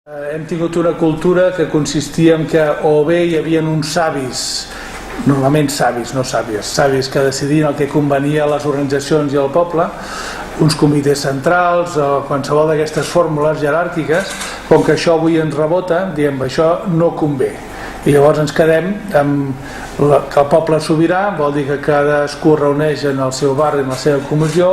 Hem tingut una cultura que consistia en que o bé hi havia uns savis, normalment savis, no sàvies, savis que decidien el que convenia a les organitzacions i al poble, uns comitès centrals o qualsevol d'aquestes fórmules jeràrquiques, com que això avui ens rebota, diem això no convé. I llavors ens quedem amb que el poble sobirà, vol dir que cadascú reuneix en el seu barri, en la seva comissió,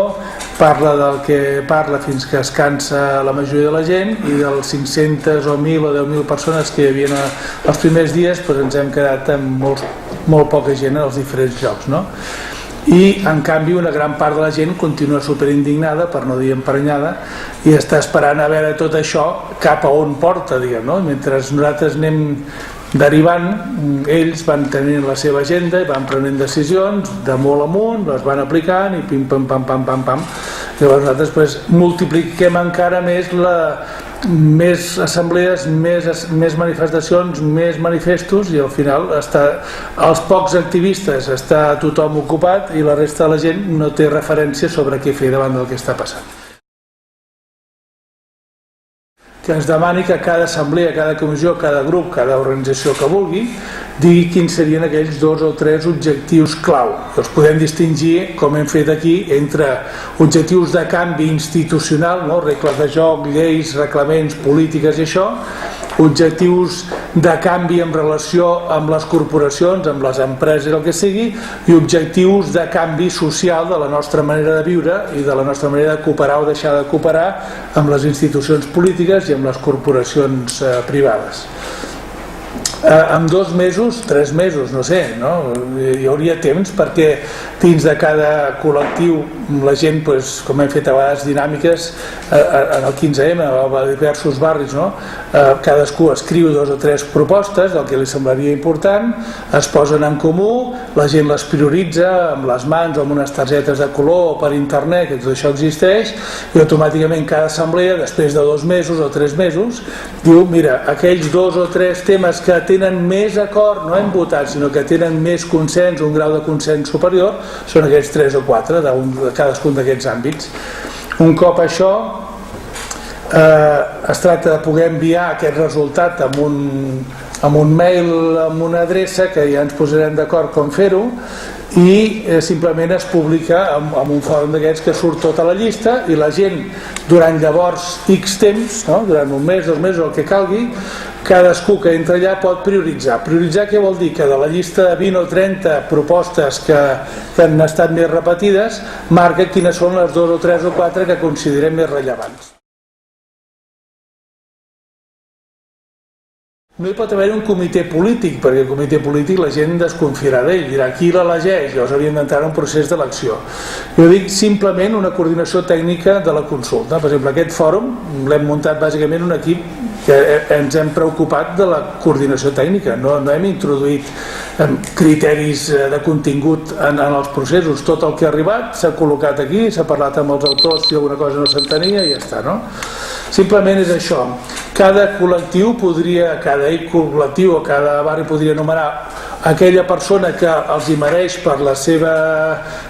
parla del que parla fins que es cansa la majoria de la gent, i dels 500 o 1.000 o 10.000 persones que hi havia els primers dies, doncs ens hem quedat amb molt poca gent als diferents llocs, no? I en canvi una gran part de la gent continua superindignada, per no dir emprenyada, i està esperant a veure tot això cap a on porta, diguem, no? Mentre nosaltres anem derivant, ells van tenint la seva agenda i van prenent decisions de molt amunt, les van aplicant i pim pam pam pam pam pam. Llavors nosaltres multipliquem encara més assemblees, més manifestacions, més manifestos, i al final els pocs activistes està tothom ocupat i la resta de la gent no té referència sobre què fer davant del que està passant. Que ens demani que cada assemblea, cada comissió, cada grup, cada organització que vulgui, digui quins serien aquells 2 o 3 objectius clau. Els podem distingir, com hem fet aquí, entre objectius de canvi institucional, no? Regles de joc, lleis, reglaments, polítiques i això, objectius de canvi en relació amb les corporacions, amb les empreses, el que sigui, i objectius de canvi social de la nostra manera de viure i de la nostra manera de cooperar o deixar de cooperar amb les institucions polítiques i amb les corporacions privades. En 2 mesos, 3 mesos, no sé, no? Hi hauria temps perquè dins de cada col·lectiu la gent, com hem fet a vegades dinàmiques en el 15M, a diversos barris, no? Cadascú escriu 2 o 3 propostes del que li semblaria important, es posen en comú, la gent les prioritza amb les mans o amb unes targetes de color o per internet, que tot això existeix, i automàticament cada assemblea, després de 2 mesos o 3 mesos, diu, mira, aquells 2 o 3 temes que tenen més acord, no hem votat, sinó que tenen més consens, un grau de consens superior, són aquests 3 o 4 de cadascun d'aquests àmbits. Un cop això, es tracta de poder enviar aquest resultat amb un mail, amb una adreça, que ja ens posarem d'acord com fer-ho, i simplement es publica en un fòrum d'aquests que surt tota la llista, i la gent durant llavors X temps, no? Durant un mes, 2 mesos, el que calgui, cadascú que entra allà pot prioritzar. Prioritzar què vol dir? Que de la llista de 20 o 30 propostes que han estat més repetides, marca quines són les 2 o 3 o 4 que considerem més rellevants. No hi pot haver un comitè polític, perquè el comitè polític la gent desconfiarà d'ell, dirà qui l'elegeix, llavors hauríem d'entrar en un procés d'elecció. Jo dic simplement una coordinació tècnica de la consulta. Per exemple, aquest fòrum l'hem muntat bàsicament un equip que ens hem preocupat de la coordinació tècnica, no hem introduït criteris de contingut en els processos. Tot el que ha arribat s'ha col·locat aquí, s'ha parlat amb els autors si alguna cosa no s'entenia i ja està, no? Simplement és això. Cada col·lectiu o cada barri podria anomenar aquella persona que els hi mereix per la seva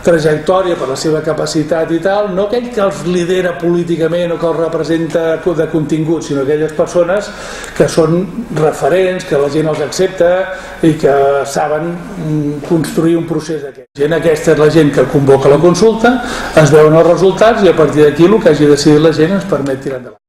trajectòria, per la seva capacitat i tal, no aquell que els lidera políticament o que els representa de contingut, sinó aquelles persones que són referents, que la gent els accepta i que saben construir un procés d'aquest. Aquesta és la gent que convoca la consulta, es veuen els resultats i a partir d'aquí el que hagi decidit la gent ens permet tirar endavant.